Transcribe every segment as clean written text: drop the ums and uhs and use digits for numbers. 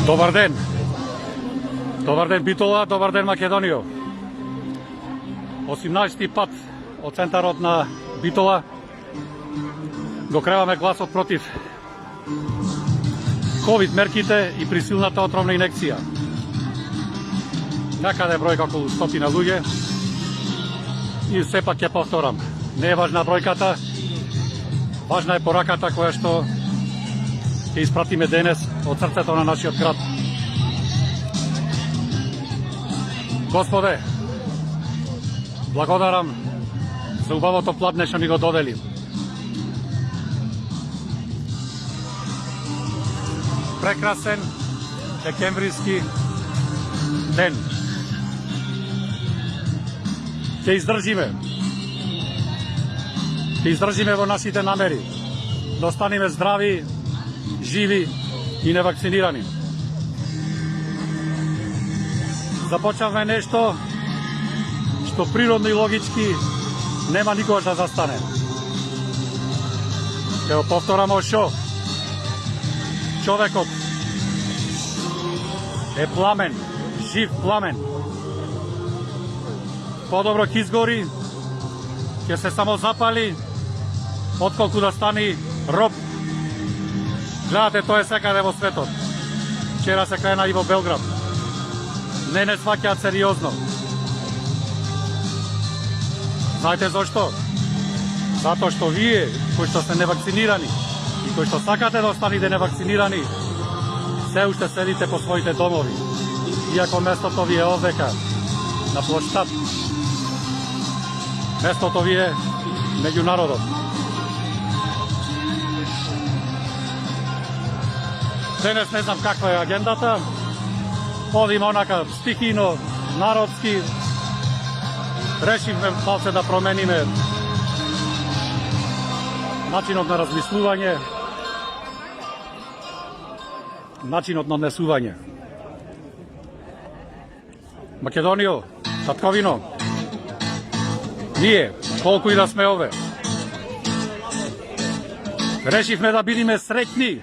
Добар ден. Добар ден Битола, добар ден Македонијо. 18-ти пат од центарот на Битола го креваме гласот против ковид мерките и присилната отровна инекција. Некаде бројка околу 100 луѓе. И сепак ќе повторам, не е важна бројката, важна е пораката која што ќе испратиме денес од срцето на нашиот град. Господе, благодарам за убавото пладне што ми го додели. Прекрасен декемвриски ден. Ќе издржиме. Ќе издржиме во нашите намери. Да останеме здрави, живи и невакцинирани. Започнавме нешто што природно и логички нема никогаш да застане. Ќе го повторам шо. Човекот е пламен, жив пламен. Подобро ќе изгори, ќе се само запали, отколку да стани роб. Гледате, тоа е секаде во светот. Вчера се крена и во Белград. Не сваќаат сериозно. Знаете зошто? Затоа што вие, кои што сте невакцинирани и кои што сакате да останете невакцинирани, се уште седите по своите домови. Иако местото ви е овдека, на площад. Местото ви е меѓу народот. Денес не знам каква е агендата. Одиме онака стихино, народски. Решивме малце да промениме начинот на размислување, начинот на однесување. Македонијо, татковино, ние, колку и да сме овде, решивме да бидеме среќни.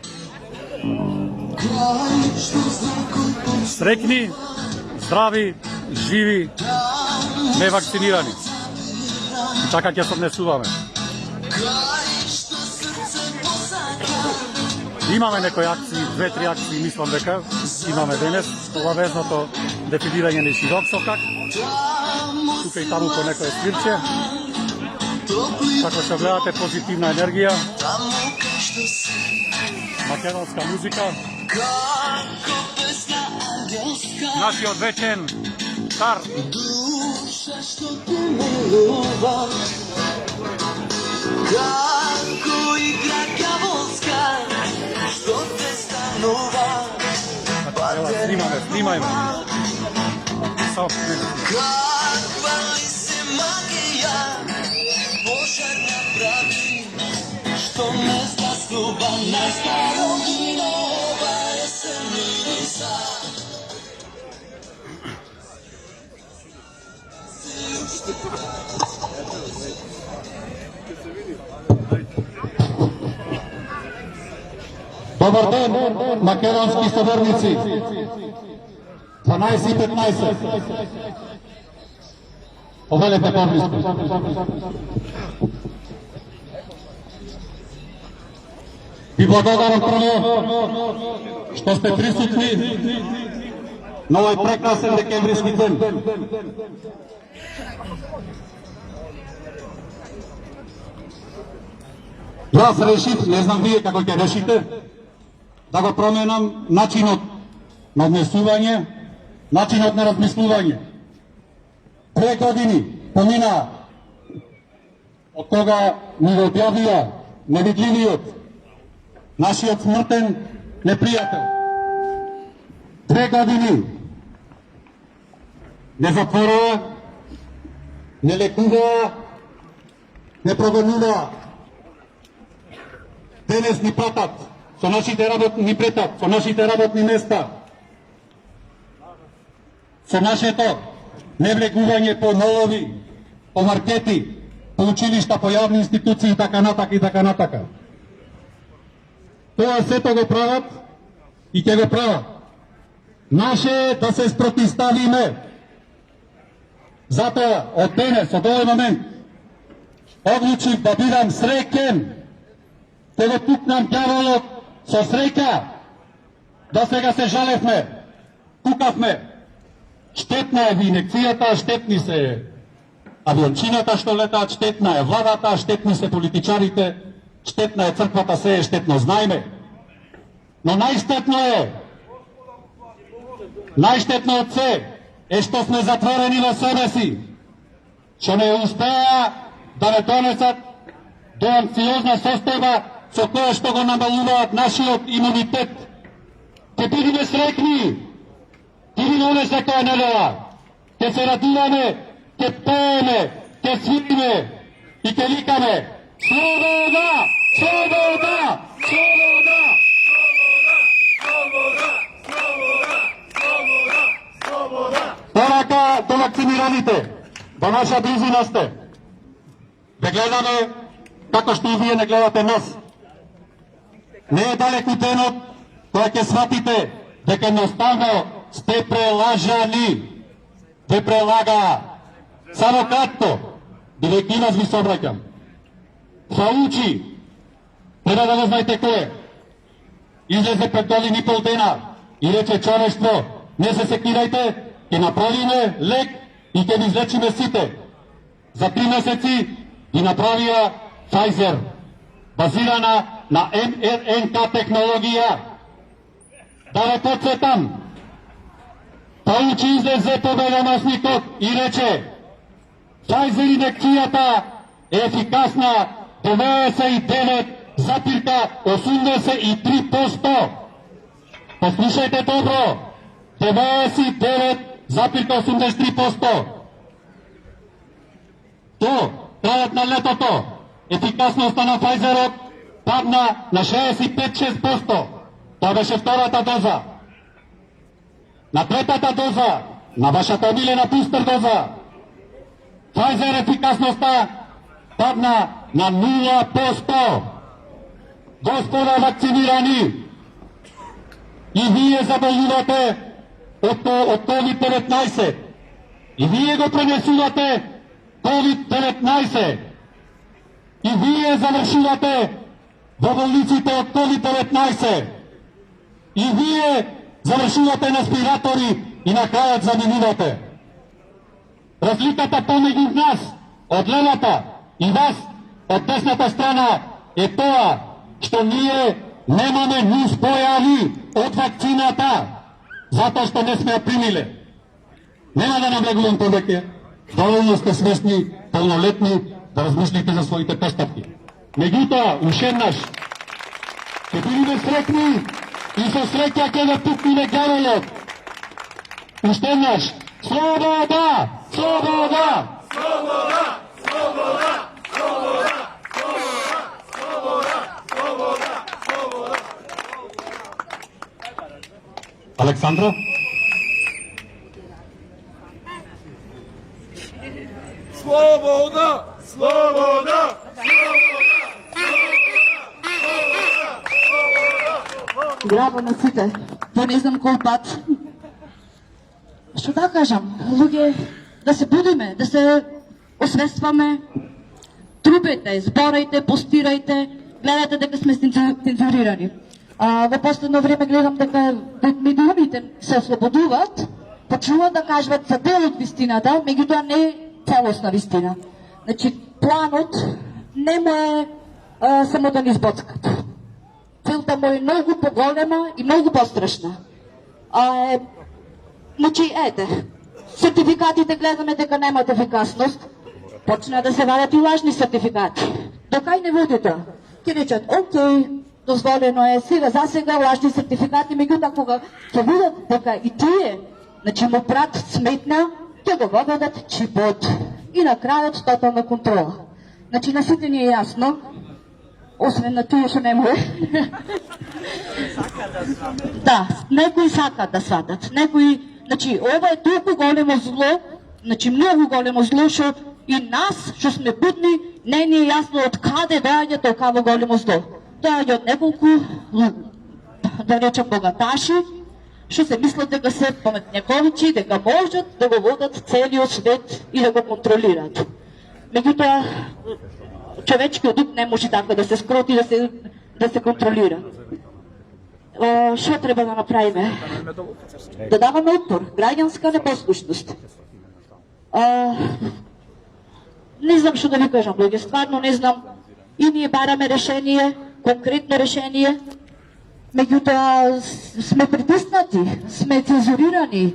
Среќни, здрави, живи, невакцинирани. И така ќе се однесуваме. Имаме некои акции, 2-3 акции, мислам дека имаме денес. Обавезното дефилирање на широк сокак. Тука и таму по некое свирче. Како што гледате, позитивна енергија. Македонска музика. Нашиот вечен цар. Како игра ѓаволска, што те станува. Снимајме. Каква ли се магија, пожар направи, што ме згаснува најстаро вино, ова есен мириса. Добар ден, македонски соборници. 12:15. Повелете поблиску. Ви благодарам прво што сте присутни на овој прекрасен декемвриски ден. Јас решив, не знам вие како ќе решите, да го променам начинот на однесување, начинот на размислување. 2 години помина од кога ни го објавија невидливиот, нашиот смртен непријател. 2 години не затворува, не лекува, не прогонува. Денес ни пратат со нашите работни претат, со нашите работни места, со нашето невлегување по nolovi, по маркети, по училишта, по јавни институции и така натака и така натака. Тоа сето го прават и ќе го прават Наше е да се спротивставиме. Затоа, од денес, од овој момент, одлучив да бидам среќен, те го тукнам ѓаволот со среќа. До сега се жалевме, кукавме. Штетна е инекцијата, штетни се авиончината што летаат, штетна е владата, штетни се политичарите, штетна е црквата, се е штетно, знаеме. Но најштетно од се е што сме затворени во себе си, што не успеа да не донесат до анксиозна состојба со која што го намалуваат нашиот имунитет. Ке бидеме среќни, идеме секоја недела, ке се радуваме, ке пееме, ке свириме и ке викаме слобода, слобода, слобода! Порака до вакцинираните, до наша близина сте. Да гледаме како што и вие не гледате нас. Не е далеку денот која ќе сватите дека едноставно сте прелажани. Те прелага. Само кратко, бидејќи нас ви се обраќам. Фаучи, треба да го знаете кој е. Излезе пред година и пол дена и рече човештво, не се секирајте, ќе направиме лек и ќе ви излечиме сите. За 3 месеци ги направија Pfizer, базирана на mRNK технологија. Да ве подсетам, Фаучи излезе победоносникот и рече Pfizer инекцијата е ефикасна 99,83%. Послушајте добро, 99,83%. То, крајот на летото, ефикасноста на Pfizerот падна на 65-6%. Тоа беше втората доза. На третата доза, на вашата омилена бустер доза, Pfizer ефикасноста падна на 0%. Господа вакцинирани, и вие заболувате од COVID-19. И вие го пренесувате COVID-19. И вие завршувате во болниците од COVID-19. И вие завршувате на спиратори и на крајот заминувате. Разликата помеѓу нас, од левата, и вас, од десната страна, е тоа што ние немаме нус појави од вакцината, затоа што не сме ја примиле. Нема да навлегувам повеќе, доволно сте свесни, полнолетни, да размислите за своите постапки. Меѓутоа, уште еднаш, ќе бидеме среќни и со среќа ќе го пукнеме ѓаволот. Уште еднаш, слобода! Слобода! Слобода! Слобода! Слобода! Слобода! Слобода! Слобода! Александро? Слобода! Слобода! Браво на сите. По не знам кој пат. Што да кажам, луѓе, да се будиме, да се освестваме, трупете, зборајте, постирајте, гледате дека сме цензурирани. Во последно време гледам дека медиумите се ослободуваат, почнуваат да кажат за дел од вистината, меѓутоа не е целосна вистина. Значи, планот не му е само да ни избоцкат. Целта му е многу поголема и многу пострашна. Значи, ете, сертификатите гледаме дека немаат ефикасност, почна да се вадат и лажни сертификати. Докај не води тоа? Ќе речат, окей, дозволено е сега, за сега лажни сертификати, меѓутоа кога ќе видат дека и тие, значи му прат сметна, ќе го воведат чипот. И на крајот тотална контрола. Значи, на сите ни е јасно, освен на тие што не му е. Да, некои сакат да сватат, некои. Значи, ова е толку големо зло, значи многу големо зло, што и нас, што сме будни, не ни е јасно од каде доаѓа толкаво големо зло. Доаѓа од неколку, да речем, богаташи, што се мислат дека се паметњаковичи, дека можат да го водат целиот свет и да го контролираат. Меѓутоа, човечкиот дух не може така да се скроти, да се контролира. Што треба да направиме? Да даваме отпор, граѓанска непослушност. Не знам што да ви кажам, луѓе, стварно не знам. И ние бараме решение, конкретно решение, меѓутоа сме притиснати, сме цензурирани.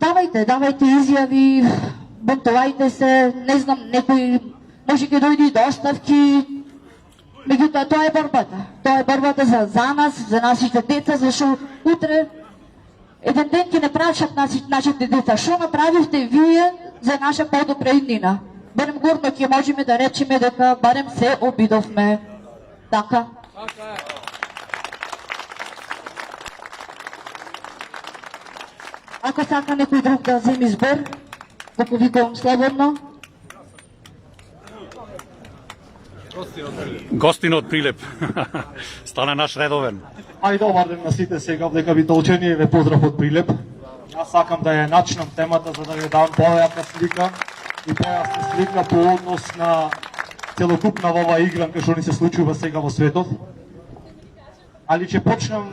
Давајте изјави, бунтувајте се, не знам, некој може ќе дојде и до оставки. Меѓутоа, тоа е борбата. Тоа е борбата за нас, за нашите деца, зашто утре еден ден ќе не прашат нашите деца што направивте вие за наша подобра иднина. Барем горно ќе можеме да речеме дека барем се обидовме. Така. Ако сака некој друг да земи збор, го повикувам слободно. Гостин од Прилеп. Стана наш редовен. Ајде, добар ден на сите сега, дека ви долчени и ве поздрав од Прилеп. Јас сакам да ја начнам темата за да ви дам појасна слика и појасна слика по однос на целокупна ова игранка што ни се случува сега во светот. Али ќе почнам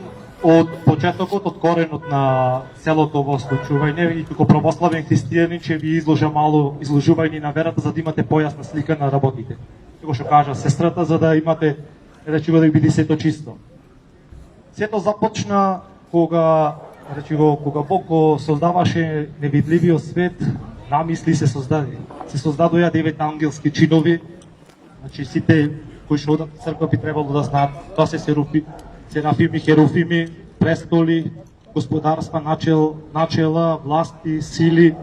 од почетокот, од коренот на целото ово случување и како православен христијанин ќе ви изложа мало изложување на верата за да имате појасна слика на работите. Како што кажа сестрата, за да имате, речиво, да биде сето чисто. Сето започна кога Бог го создаваше невидливиот свет, намисли се создаде. Се создадоа 9 ангелски чинови, значи сите кои што одат во црква би требало да знаат, тоа се серафими, херуфими, престоли, господарства, начела, власти, сили,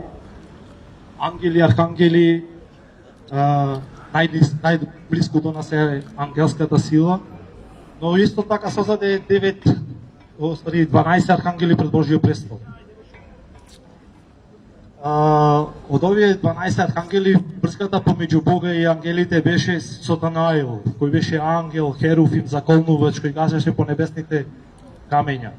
ангели, архангели, најблиску до нас е ангелската сила, но исто така создаде 12 архангели пред Божиот престол. Од овие 12 архангели врската помеѓу Бога и ангелите беше Сатанаил, кој беше ангел, херуфим, заколнувач, кој газеше по небесните камења.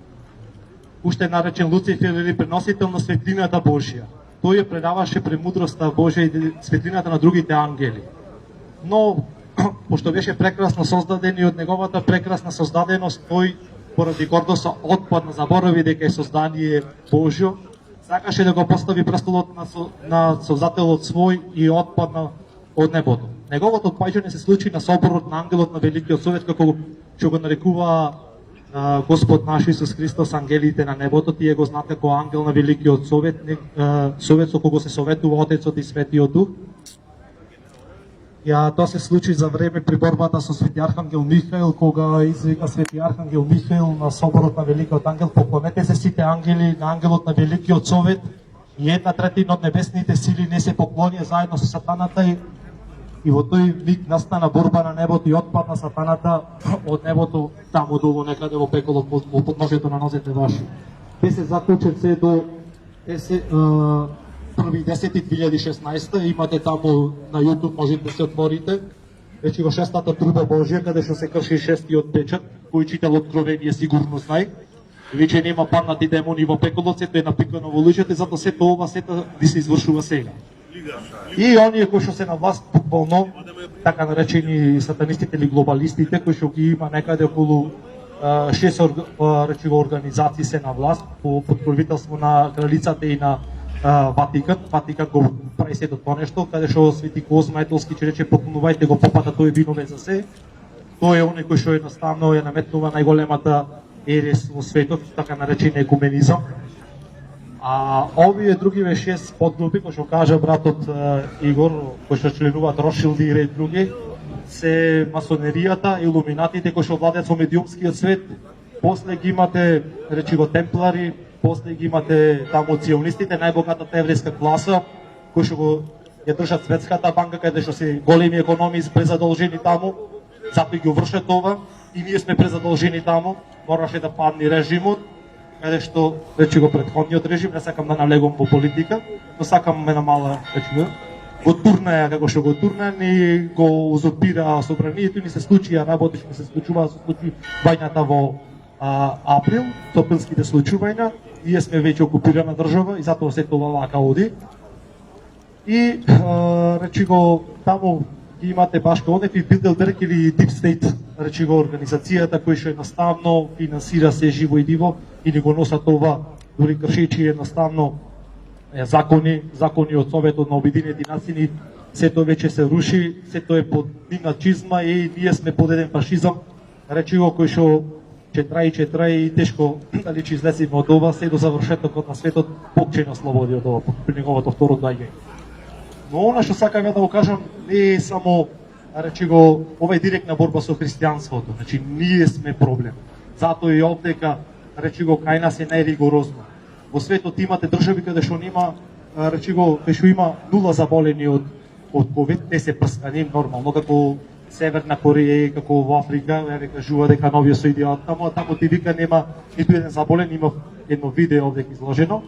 Уште наречен Луцифер или преносител на светлината Божја. Тој ја предаваше премудроста Божја и светлината на другите ангели. Но, пошто беше прекрасно создаден и од неговата прекрасна создаденост, тој поради гордост отпадна, заборави дека е создание Божјо, сакаше да го постави престолот на Создателот свој и отпадна од небото. Неговото отпаѓање се случи на соборот на ангелот на Великиот Совет, како што го нарекува Господ наш Исус Христос ангелите на небото. Тие го знаат како ангел на Великиот Совет, совет со кого се советува Отецот и Светиот Дух. Тоа се случи за време при борбата со Свети Архангел Михаил, кога извика Свети Архангел Михаил на соборот на Великиот ангел: поклонете се сите ангели на ангелот на Великиот Совет, и 1/3 од небесните сили не се поклонија заедно со сатаната, и во тој миг настана борба на небото и отпадна сатаната од небото таму долу некаде во пеколот во подножието на нозете ваши. Те се заклучен се до 1.10.2016, имате таму на YouTube, можете да се отворите. Вече во шестата труба Божја, каде што се крши шестиот печат, кој читал Откровение сигурно знае. Веќе нема паднати демони во пеколот, сето е напикано во луѓето, затоа сето ова сето ви се извршува сега. И оние кои што се на власт, буквално, така наречени сатанистите или глобалистите, кои што ги има некаде околу 6 организации се на власт, по покровителство на кралицата и на Ватикан. Ватикан го прави сето тоа нешто, каде што Свети Козма Етолски ќе рече: поклонувајте го попата, тој е виновен за се. Тој е оној кој што едноставно ја наметнува најголемата ерес во светот, така наречен екуменизам. А овие другиве 6 подгрупи, кои што кажа братот Игор, кои што членуваат Рошилди и ред други, се масонеријата, илуминатите кои што владеат во медиумскиот свет. После ги имате, речи го, темплари, после ги имате таму ционистите, најбогатата еврејска класа, кои што го ја држат светската банка, каде што се големи економии презадолжени таму, затоа ги вршат ова, и ние сме презадолжени таму, мораше да падне режимот, каде што, речи го, претходниот режим, не сакам да навлегувам во политика, но сакам една мала, речи го турнаја како што го турна, ни го узурпира собранието, ни се случија работи што се случува, се случи бањата во април, топилските случувања, ние сме веќе окупирана држава и затоа се тоа вака оди. И речи го таму ги имате баш као некои Билдерберг или Deep State, речи го организацијата која што едноставно финансира се живо и диво и ни го носат ова, дури кршејќи едноставно закони од Советот на Обединети нации, сето веќе се руши, сето е под нивна чизма и ние сме под еден фашизам, речи го кој што че трае и тешко дали ќе излеземе од ова, се до завршетокот на светот, Бог ќе нас слободи од ова, при неговото второ доаѓање. Но она што сакам да го кажам не е само, речи го, ова е директна борба со христијанството, значи ние сме проблем. Затоа и овдека, речи го, кај нас е најригорозно. Во светот имате држави каде што нема, речи го, кај што има нула заболени од COVID, те се прскани нормално, како Северна Кореја, како во Африка, еве кажува дека новија со идејата, таму ти вика нема ниту еден заболен, има едно видео овде изложено.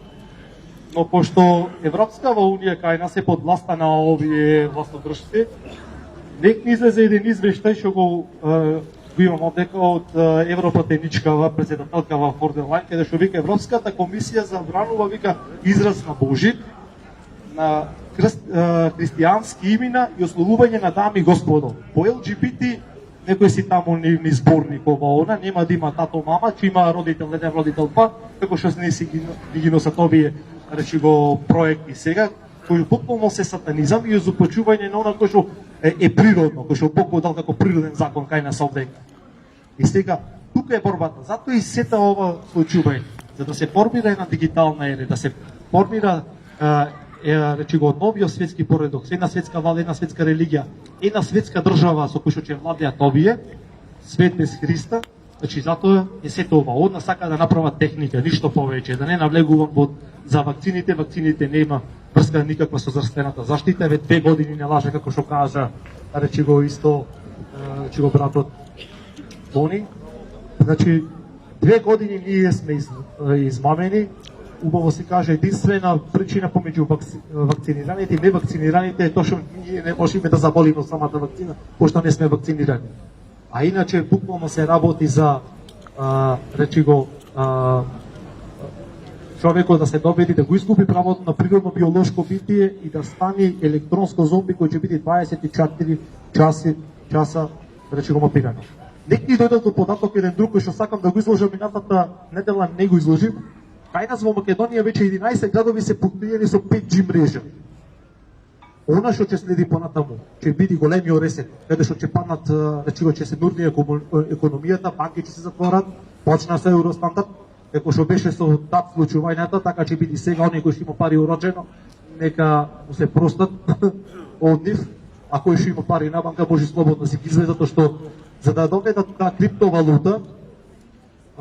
Но пошто Европскава унија кај нас е под власта на овие властодржци, нек ни излезе еден извештај што го имам овдека од европратеничкава председателкава фон дер Лајен, каде што вика Европската комисија забранува, вика, израз на Божи, на христијански имена и ословување на дами и господо. По ЛГБТ некој си таму нивни зборник ова она, нема да има тато мама, че има родител еден, родител два, како што не си ги носат овие, речи го, проекти сега, кој потполно се сатанизам и изопачување на она кој што е природно, кој што Бог го дал како природен закон кај нас овдека. И сега, тука е борбата, затоа и сета ова случување, за да се формира една дигитална ера, да се формира речи го, новиот светски поредок, една светска влада, една светска религија, една светска држава со кој што ќе владеат овие, свет без Христа, значи затоа е сето ова. Одна сака да направат техника, ништо повеќе, да не навлегувам за вакцините, вакцините нема врска никаква со здравствената заштита, еве 2 години не лаже како што кажа, речи го исто, речи го братот Тони. Значи 2 години ние сме измамени. Убаво се каже, единствена причина помеѓу вакцинираните и невакцинираните е тоа што ние не можеме да заболиме од самата вакцина, пошто не сме вакцинирани. А иначе буквално се работи за речи го човекот да се добеди да го изгуби правото на природно биолошко битие и да стане електронско зомби кој ќе биде 24 часа речи го мапирано. Нек ни дојдат до податок еден друг кој што сакам да го изложам минатата недела, не го изложим. Кај нас во Македонија веќе 11 градови се покриени со 5G мрежа. Она што ќе следи понатаму, ќе биде големиот ресет, каде што ќе паднат, речи го, ќе се нурни економијата, банки ќе се затворат, почна со евростандард, како што беше со тат случувањата, така ќе биде сега оние кои што има пари уроджено, нека му се простат од нив, а кој што има пари на банка може слободно си ги изведе, затоа што за да доведат таа криптовалута,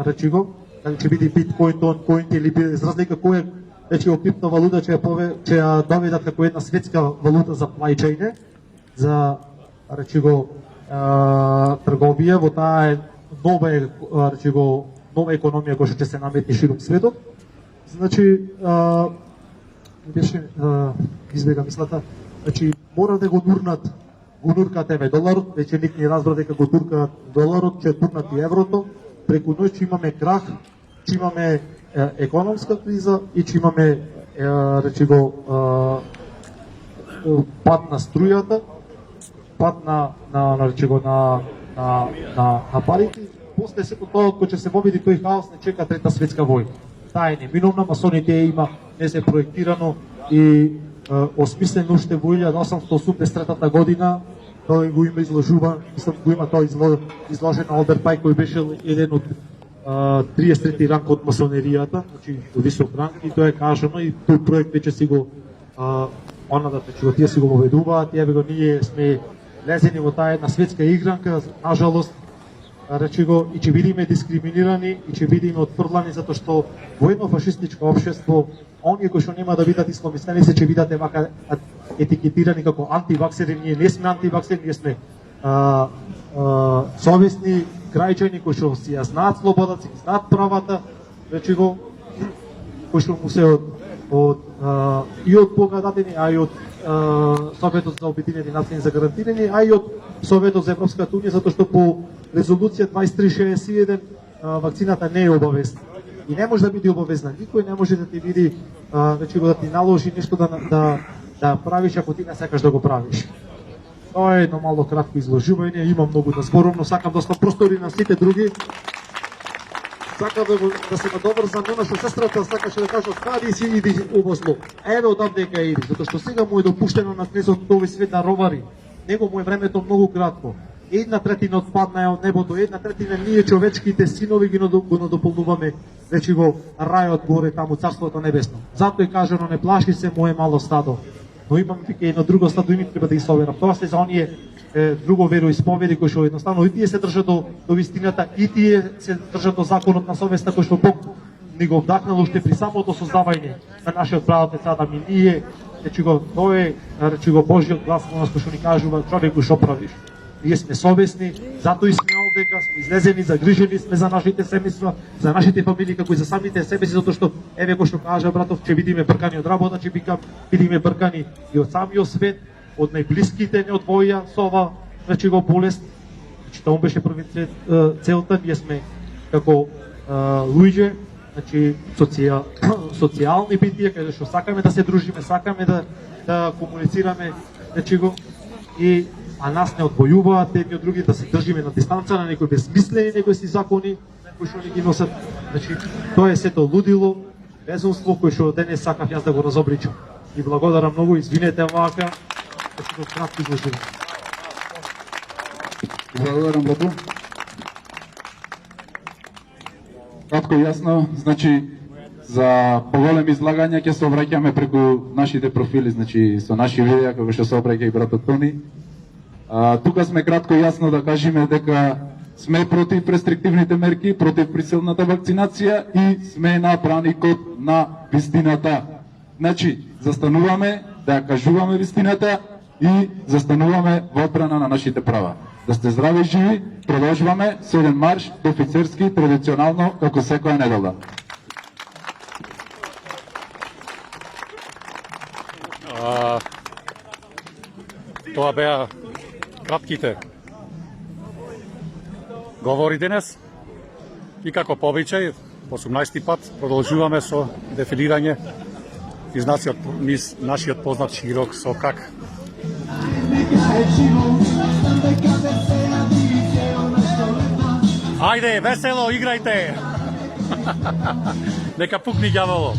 речи го, дали ќе биде биткоин, тонкоин или без разлика кој речи го криптовалута ќе ја доведат како една светска валута за плаќање, за речи го трговија, во таа е нова речи го нова економија која што ќе се наметни широм светот. Значи беше избега мислата, значи мора да го нуркат еве доларот, веќе ник ни разбра дека го туркаат доларот, ќе турнат и еврото, преку ноќ имаме крах, че имаме економска криза и че имаме речи го пад на струјата, пад на речи го на парите. После сето тоа кој ќе се воведи тој хаос не чека трета светска војна. Таа е неминовна, масоните има не се проектирано и осмислено уште во 1883 година. Тој го има изложува, мислам го има тоа изложен на Алберт Пај кој беше еден од 33 ранг од масонеријата, значи висок ранг, и тоа е кажано и тој проект веќе си го тие си го воведуваат, еве го ние сме лезени во таа една светска игранка, нажалост, речи го, и ќе бидеме дискриминирани и ќе бидеме отфрлани затоа што во едно фашистичко општество оние кои што нема да бидат исламистени се ќе бидат вака етикетирани како антиваксери. Ние не сме антиваксери, ние сме совесни граѓани кои што си ја знаат слободата, си знаат правата, речи го, кои што му се и од Бога дадени, а и од Советот за Обединети нации за гарантирани, а и од Советот за Европската унија, затоа што по резолуција 2361 вакцината не е обавезна. И не може да биде обавезна. Никој не може да ти биде, речиво, да ти наложи нешто да правиш ако ти не сакаш да го правиш. Тоа е едно мало кратко изложување, имам многу да зборам, но сакам да оставам простори на сите други. Сакам да се надоврзам на што сестрата сакаше да каже, стади си иди обосло. Еве одам дека иди, затоа што сега му е допуштено на кнезот овој свет да ровари. Него му е времето многу кратко. 1/3 отпадна е од небото, 1/3 ние човечките синови го надополнуваме, речиво рајот горе таму, царството небесно. Затоа е кажано, не плаши се мое мало стадо. Но имам вика едно друго стадо и ми треба да исповедам. Тоа се за оние друго вероисповеди кои што едноставно и тие се држат до вистината, и тие се држат до законот на совеста кој што Бог ни го вдахнал уште при самото создавање на нашиот праотец Адам, и ние, речиво, тоа е, речиво, Божиот глас во нас кој што ни кажува, човеку што правиш. Ние сме совесни, затоа и сме овдека, сме излезени, загрижени сме за нашите семејства, за нашите фамилии, како и за самите себе си, затоа што, еве кој што кажа братов, ќе бидеме бркани од работа, ќе бидеме бркани и од самиот свет, од најблиските не одвоја со ова, значи го болест. Значи тоа беше први целта, ние сме како луѓе, значи социјални битија, каде што сакаме да се дружиме, сакаме да комуницираме, значи го, а нас не одвојуваат едни од други, да се држиме на дистанца, на некои безсмислени некои закони кои што ни ги носат. Значи тоа е сето лудило, безумство кој што денес сакав јас да го разобличам. И благодарам многу, извинете вака, што го кратко изложив. Благодарам, брато. Кратко и јасно, значи за поголеми излагања ќе се обраќаме преку нашите профили, значи со наши видеа како што се обраќа и братот Тони. Тука сме кратко и јасно да кажеме дека сме против рестриктивните мерки, против присилната вакцинација и сме на браникот на вистината. Значи, застануваме да ја кажуваме вистината и застануваме во одбрана на нашите права. Да сте здрави и живи, продолжуваме со еден марш офицерски, традиционално, како секоја недела. Тоа беа кратките говори денес и како по обичај, 18 пат продолжуваме со дефилирање низ нашиот познат широк сокак. Ајде, весело, играјте! Нека пукни ѓаволо.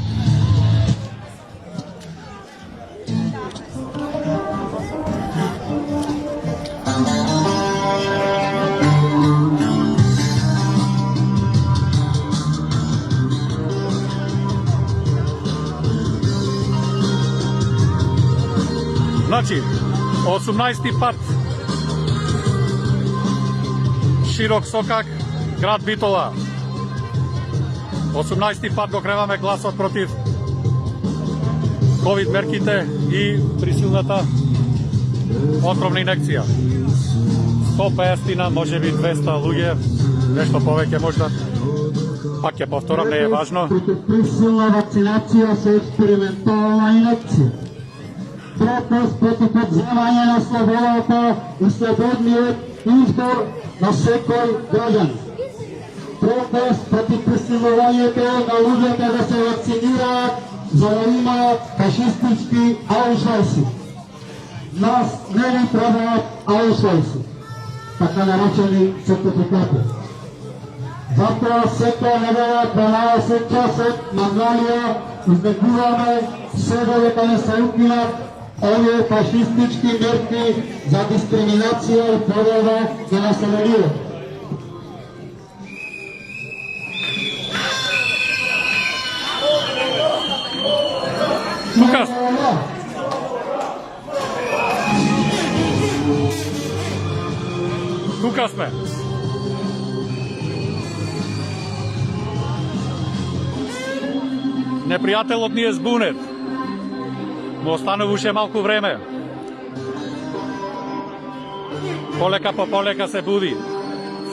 Значи, 18 пат широк сокак, град Битола. 18 пат го креваме гласот против ковид мерките и присилната отровна инекција. 150, може би 200 луѓе, нешто повеќе можда. Пак ќе повторам, не е важно. Против присилна вакцинација со експериментална инекција. Протест против одземање на слободата и слободниот избор на секој граѓанин. Протест против присилувањето на луѓето да се вакцинираат за да имаат фашистички аушвајси. Нас не ни требаат аушвајси, така наречени сертификати. Затоа секоја недела 12 часот на Галија избегуваме себе дека не се укинат овие фашистички мерки за дискриминација и подела за населението. Лукас! Тука сме! Непријателот ни е збунет. Му остануваше малку време. Полека по полека се буди.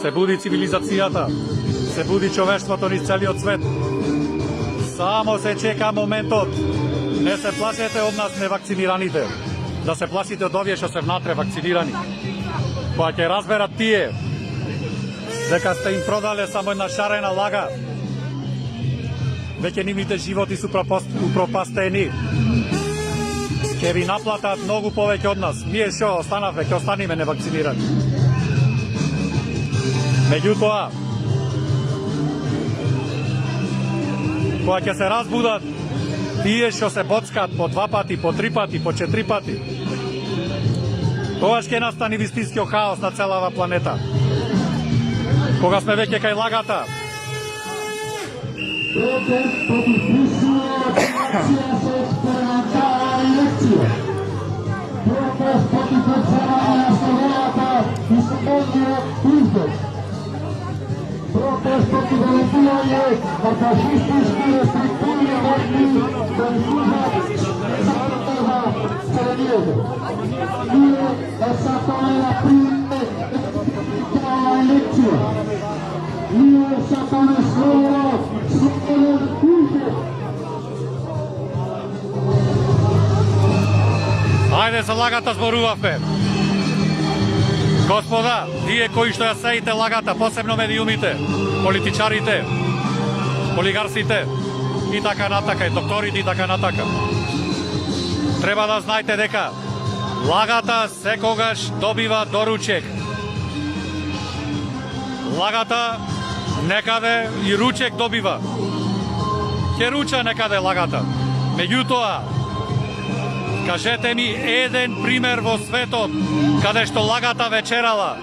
Се буди цивилизацијата. Се буди човештвото низ целиот свет. Само се чека моментот. Не се плашете од нас невакцинираните. Да се плашите од овие што се внатре вакцинирани. Кога ќе разберат тие дека сте им продале само една шарена лага. Веќе нивните животи су упропастени. Ќе ви наплатат многу повеќе од нас. Ние што останавме, ќе останеме невакцинирани. Меѓутоа, кога ќе се разбудат тие што се боцкат по 2 пати, по 3 пати, по 4 пати, тогаш ќе настани вистинскиот хаос на целава планета. Кога сме веќе кај лагата, Протест против присилна вакцинация со експериментална инекција. Протест против одземање на слободата и слободниот избор. Протест против ремонтирање на фашистички рестриктивни мерки кои служат за потрeba населението. Ние сакаме да примеме експериментална инекција. Ние сакаме слободен избор. ајде за лагата зборувавме. Господа, тие кои што ја сеите лагата, посебно медиумите, политичарите, олигарсите и така натака, и докторите и така натака, треба да знаете дека лагата секогаш добива доручек. Лагата некаде и ручек добива. Ќе руча некаде лагата. Меѓутоа, кажете ми еден пример во светот каде што лагата вечерала,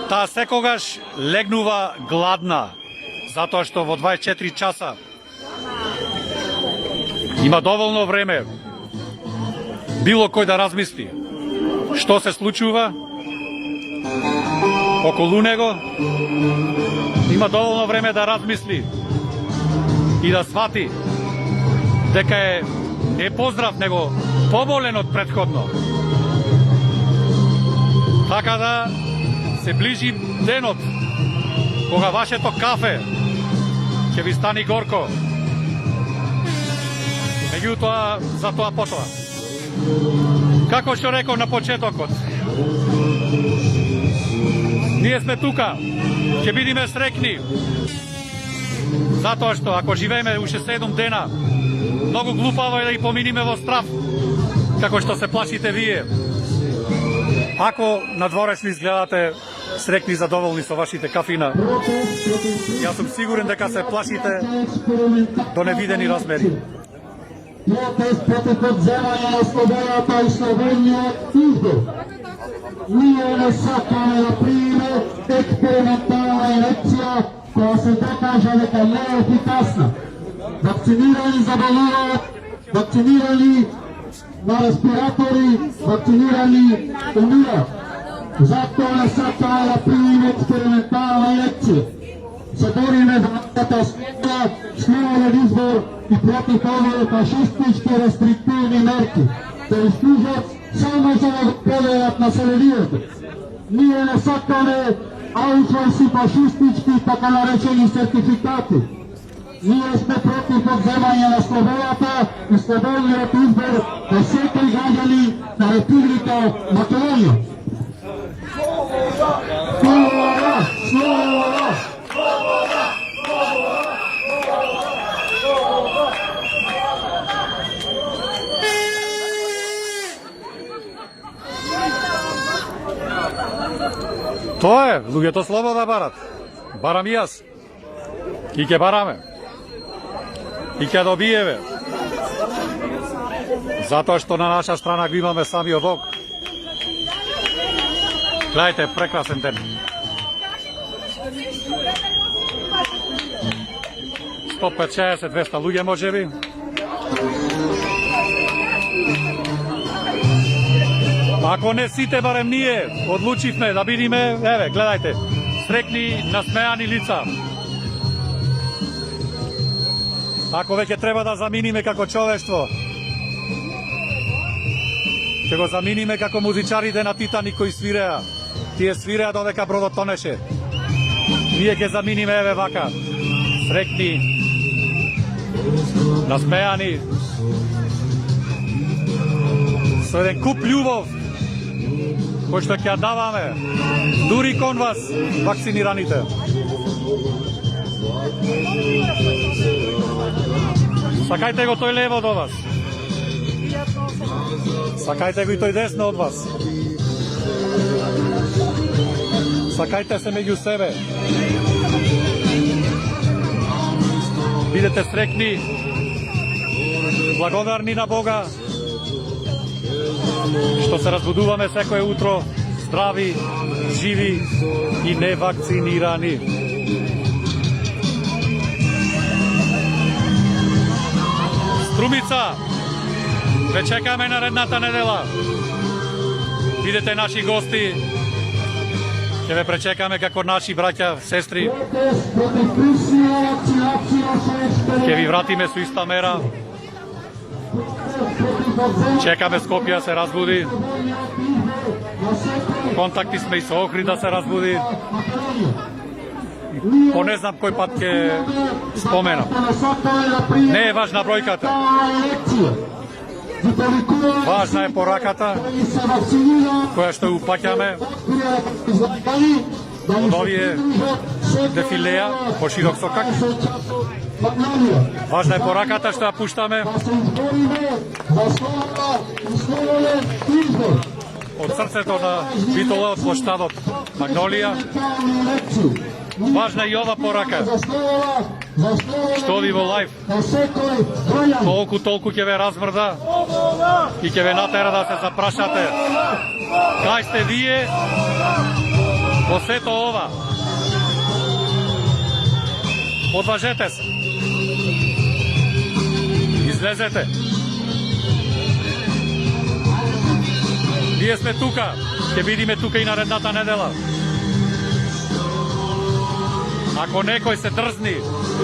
таа секогаш легнува гладна, затоа што во 24 часа има доволно време било кој да размисли што се случува околу него, има доволно време да размисли и да свати дека е не поздрав, него поболен од претходно. Така да се ближи денот кога вашето кафе ќе ви стани горко. Меѓутоа, за тоа потоа. Како што реков на почетокот, ние сме тука, ќе бидеме срекни, затоа што ако живееме уште 7 дена, многу глупаво е да и поминиме во страв, како што се плашите вие. Ако надворешни изгледате срекни и задоволни со вашите кафина, јас сум сигурен дека се плашите до невидени размери. Протест против одземање на слободата и слободниот избор. Ние не сакаме да примеме експериментална инекција која се докажа дека не е ефикасна. Вакцинирани заболуваат, вакцинирани на респиратори, вакцинирани умират. Затоа не сакаме да примеме експериментална инекција. Се бориме за нашата слободен избор и против овие фашистички рестриктивни мерки, кои служат само за да го поделат населението. Ние не сакаме аутвојси фашистички така наречени сертификати. Ние сме против одземање на слободата и слободниот избор на секој граѓани на Република Македонија. Слобода! Слобода! Тоа е, луѓето слобода барат. Барам и јас. И ќе бараме. И ќе добиеме. Затоа што на наша страна го имаме самиот Бог. Гледajte, прекрасен ден. 150-200 луѓе можеби. Ако не сите, барем ние одлучивме да бидеме, еве, гледајте, срекни, насмеани лица. Ако веќе треба да заминиме како човештво, ќе го заминиме како музичарите на Титаник кои свиреа. Тие свиреа додека бродот тонеше. Ние ќе заминиме, еве вака, срекни, насмеани, со еден куп љубов кој што ќе ја даваме дури кон вас вакцинираните. Сакајте го тој лево до вас. Сакајте го и тој десно од вас. Сакајте се меѓу себе. Бидете срекни, благодарни на Бога, што се разбудуваме секое утро, здрави, живи и невакцинирани. Струмица, ве чекаме наредната недела. Бидете наши гости, ќе ве пречекаме како наши браќа, сестри. Ќе ви вратиме со иста мера. Чекаме Скопје да се разбуди. Контакти сме и со Охрид да се разбуди. По не знам кој пат ќе споменам. Не е важна бројката. Важна е пораката која што упаќаме од овие дефилеја по широк сокак. Важна е пораката што ја пуштаме од срцето на Битола, од площадот Магнолија. Важна е и ова порака што оди во лајф толку ќе ве размрда и ќе ве натера да се запрашате кај сте вие во сето ова. Одважете се. Излезете. Ние сме тука. Ќе бидиме тука и наредната недела. Ако некој се дрзни,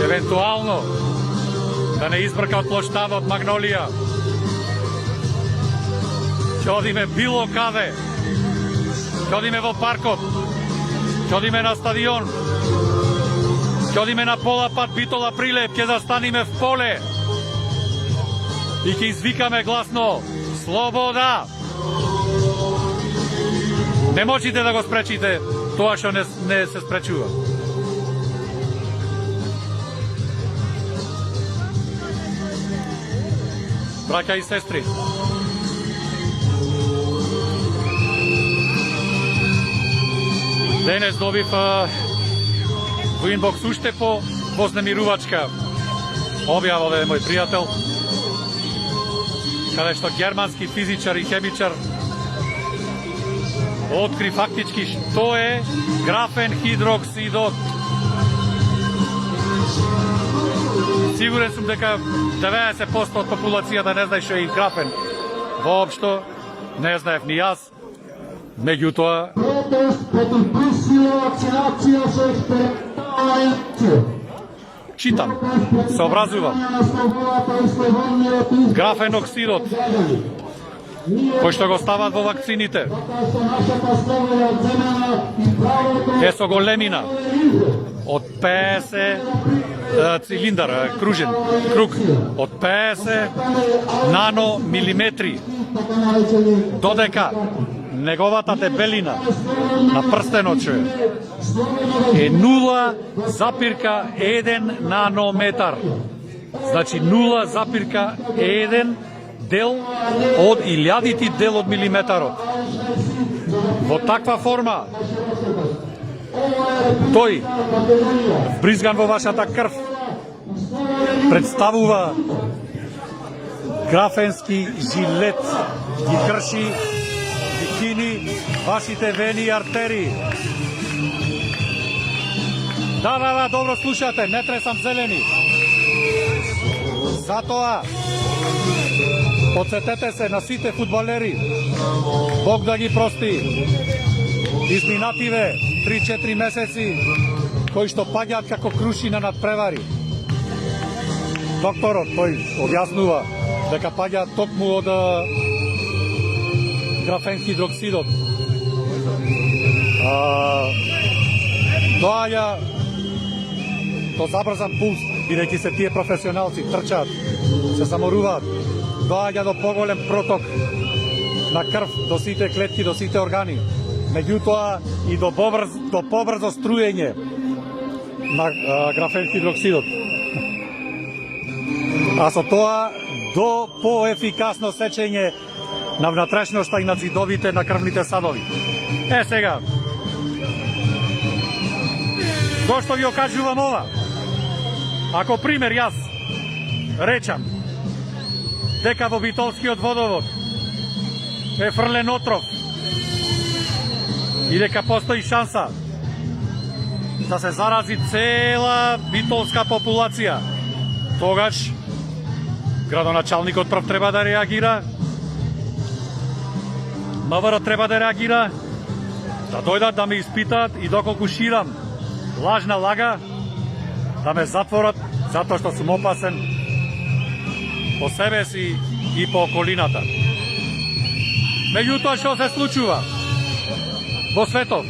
евентуално, да не избрка од площадот Магнолија, ќе одиме било каде, ќе одиме во паркот, ќе одиме на стадион, ќе одиме на пола пат Битола Прилеп, ќе застаниме в поле и ќе извикаме гласно слобода. Не можете да го спречите тоа што не се спречува. Браќа и сестри, денес добив во инбокс уште по вознемирувачка објава од мој пријател, каде што германски физичар и хемичар откри фактички што е графен хидроксидот. Сигурен сум дека 90% од популацијата не знае што е графен. Воопшто не знаев ни јас. Меѓутоа, читам, се образувам. Графен оксидот, кој што го стават во вакцините, е со големина од 50 цилиндар, кружен круг, од 50 наномилиметри, додека неговата дебелина на прстенот е 0,1 нанометар. Значи 0,1 дел од илјадити дел од милиметарот. Во таква форма, тој, бризган во вашата крв, представува графенски жилет, ги крши, ги кини вашите вени и артерии. Да, добро слушате, не тресам зелени. Затоа, подсетете се на сите фудбалери, Бог да ги прости, изминативе 3-4 месеци, кои што паѓаат како крушина над превари. Докторот, тој објаснува дека паѓаат токму од графен хидроксидот. Доаѓа до забрзан пулс, бидејќи се тие професионалци трчаат, се заморуваат, доаѓа до поголем проток на крв до сите клетки, до сите органи. Меѓутоа и до побрзо струење на графен хидроксидот. А со тоа до поефикасно сечење на внатрешноста и на зидовите на крвните садови. Сега, зошто ви окажувам ова? Ако пример јас речам дека во Битолскиот водовод е фрлен отров и дека постои шанса да се зарази цела битолска популација, тогаш градоначалникот прв треба да реагира, МВР треба да реагира, да дојдат да ме испитаат и доколку ширам лажна лага, да ме затворат затоа што сум опасен по себе си и по околината. Меѓутоа што се случува во светот?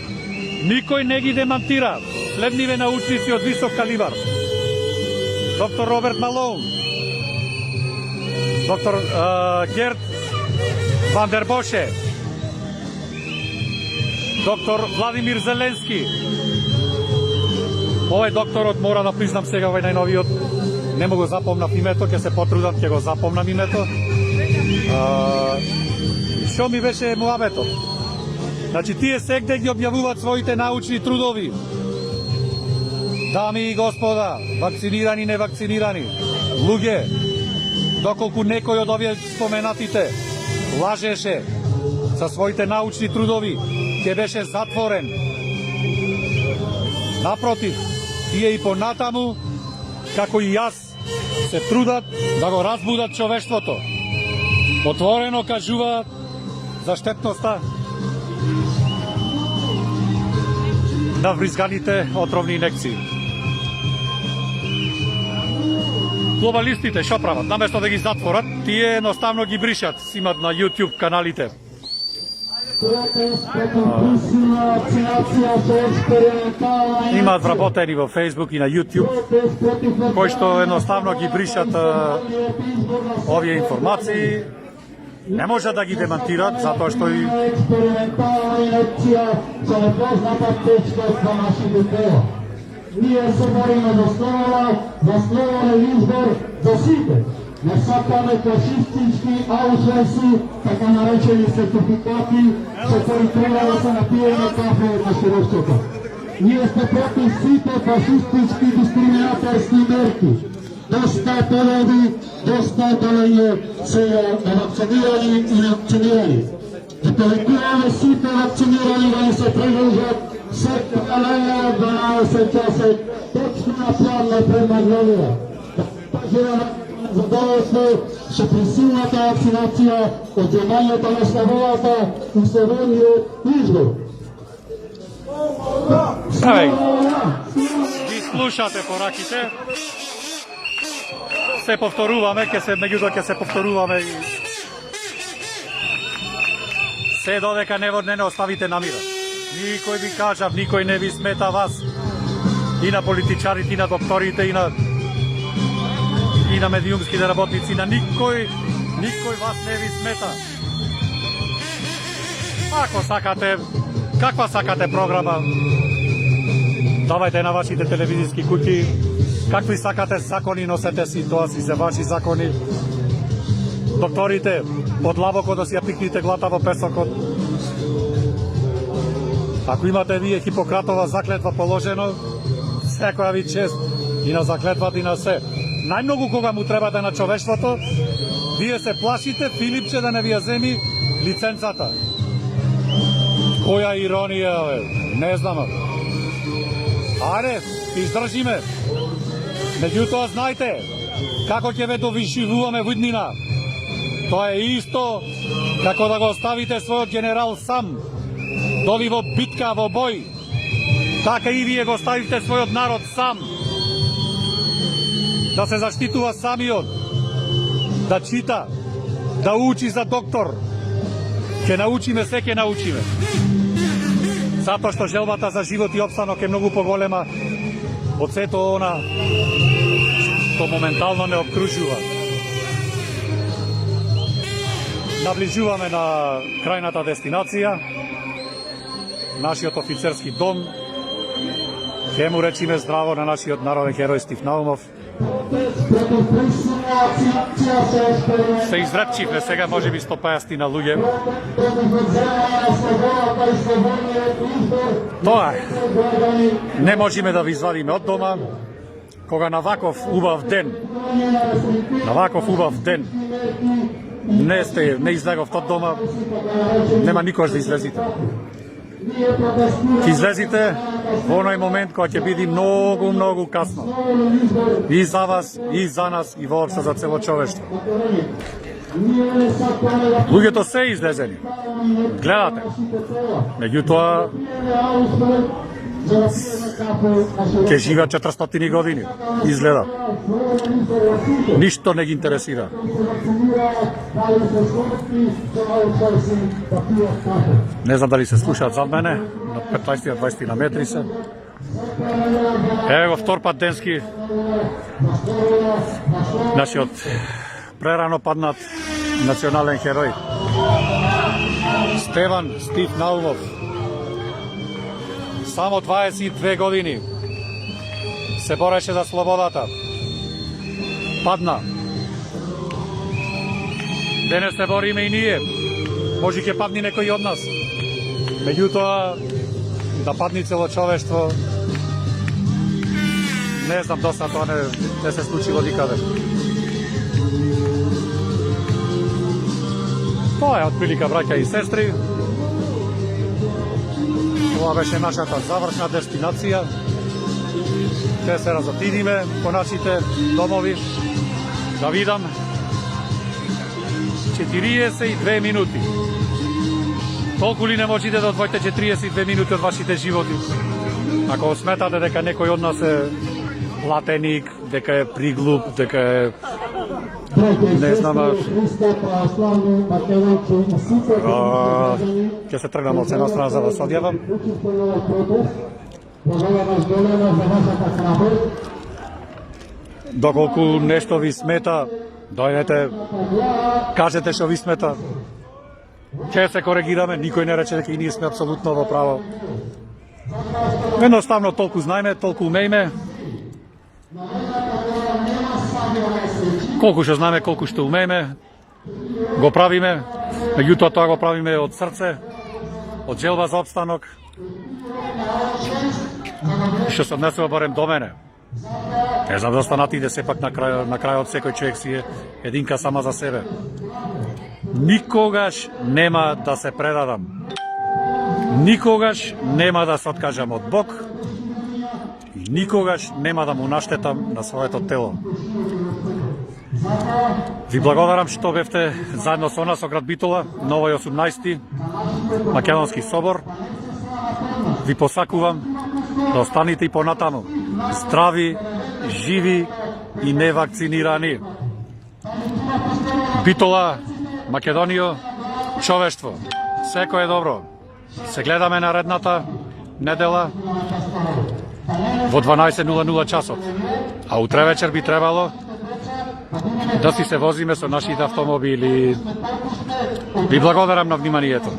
Никој не ги демантира следниве научници од висок калибар. Доктор Роберт Малоун, доктор Герт Ван дер Боше, доктор Владимир Зеленски. Овој докторот, мора да признам сега, овој најновиот, не му го запомнав името, ќе се потрудам, ќе го запомнам името. Што ми беше муабетот? Значи, тие сегде ги објавуваат своите научни трудови. Дами и господа, вакцинирани, невакцинирани, луѓе, доколку некој од овие споменатите лажеше со своите научни трудови, ќе беше затворен. Напротив, тие и понатаму, како и јас, се трудат да го разбудат човештвото. Отворено кажуваат за штетноста на вризганите отровни инекции. Глобалистите што прават? Наместо да ги затворат, тие едноставно ги бришат, имат на YouTube каналите. Имаат вработени во Facebook и на YouTube, кои што едноставно ги бришат овие информации. Не може да ги демантират, затоа што и ние се бориме за слободен избор за сите. Не сакаме фашистички аутвеси, така наречени сертификати, со кои треба да се напиеме кафе од населеството. Ние сме против сите фашистички дискриминаторски мерки. Доста поледи, доста полење се вакцинирани и невакцинирани. И повикуваме сите вакцинирани да не се придружат сектора леја 12 часа, точно на план на премаглавија. Задоволство со присилната вакцинација од земањето на слободата и слободниот избор. ги слушате пораките. Се повторуваме, меѓутоа ќе се повторуваме и се додека не оставите на мира. Никој ви кажав, никој не ви смета вас. И на политичарите, и на докторите, и на медиумските работници, на никој вас не ви смета. Ако сакате, каква сакате програма, давајте на вашите телевизиски куќи. Какви сакате закони, носете си, тоа си за ваши закони. Докторите, од лабоко да си ја пикните глата во песокот. Ако имате вие Хипократова заклетва положено, секоја ви чест и на заклетвата и на се. Најмногу кога му требате на човештвото, вие се плашите Филипче да не ви ја земи лиценцата. Која иронија, бе, не знам. Ајде, издржиме. Меѓутоа, знајте, како ќе ве довишивуваме во иднина. Тоа е исто како да го оставите својот генерал сам, доли во битка, во бој. Така и вие го оставите својот народ сам, да се заштитува самиот, да чита, да учи за доктор. Ќе научиме, се ќе научиме. Затоа што желбата за живот и опстанок е многу поголема од сето она што моментално не обкружува. наближуваме на крајната дестинација, нашиот офицерски дом. Ќе му речиме здраво на нашиот народен херој Стив Наумов. Се изрепчивме сега, може би 150 на луѓе. Тоа е. Не можеме да ви извадиме од дома, кога на ваков убав ден, не излеговте од дома, нема никош да излезите. Ќе излезите во оној момент кога ќе биде многу, многу касно. И за вас, и за нас, и воопшто за цело човештво. Луѓето се излезени. Гледате. Меѓутоа, ќе живеат 400 години. Изгледа. Ништо не ги интересира. Не знам дали се слушаат зад мене, на 15-20 на метри се. Еве го втор пат денски, нашиот прерано паднат национален херој. Стив Наумов. Само 22 години се бореше за слободата. Падна. Денес се бориме и ние. Може ќе падне некој од нас. Меѓутоа, да падне цело човештво, не знам, доста тоа не се случило никаде. Тоа е отприлика, браќа и сестри. Ова беше нашата завршна дестинација. Ќе се разотидиме по нашите домови. Да видам 42 минути. Толку ли не можете да одвоите 42 минути од вашите животи? Ако сметате дека некој од нас е латеник, дека е приглуп, дека е не знам, ќе се тргнам од една страна за да се одјавам. Доколку нешто ви смета, дојдете, кажете што ви смета. Ќе се коригираме, никој не рече дека и ние сме апсолутно во право. Едноставно толку знаеме, толку умееме. Колку што знаеме, колку што умееме, го правиме. Меѓутоа тоа го правиме од срце, од желба за опстанок. Што се однесува барем до мене. Не знам да останатите сепак на крајот секој човек си е единка сама за себе. Никогаш нема да се предадам. Никогаш нема да се откажам од Бог. И никогаш нема да му наштетам на своето тело. Ви благодарам што бевте заедно со нас, со град Битола, на овој 18-ти Македонски собор. Ви посакувам да останете и понатаму здрави, живи и невакцинирани. Битола, Македонија, човештво, секој е добро. Се гледаме наредната недела во 12:00 часот. А утре вечер би требало да си се возиме со нашите автомобили. Ви благодарам на вниманието.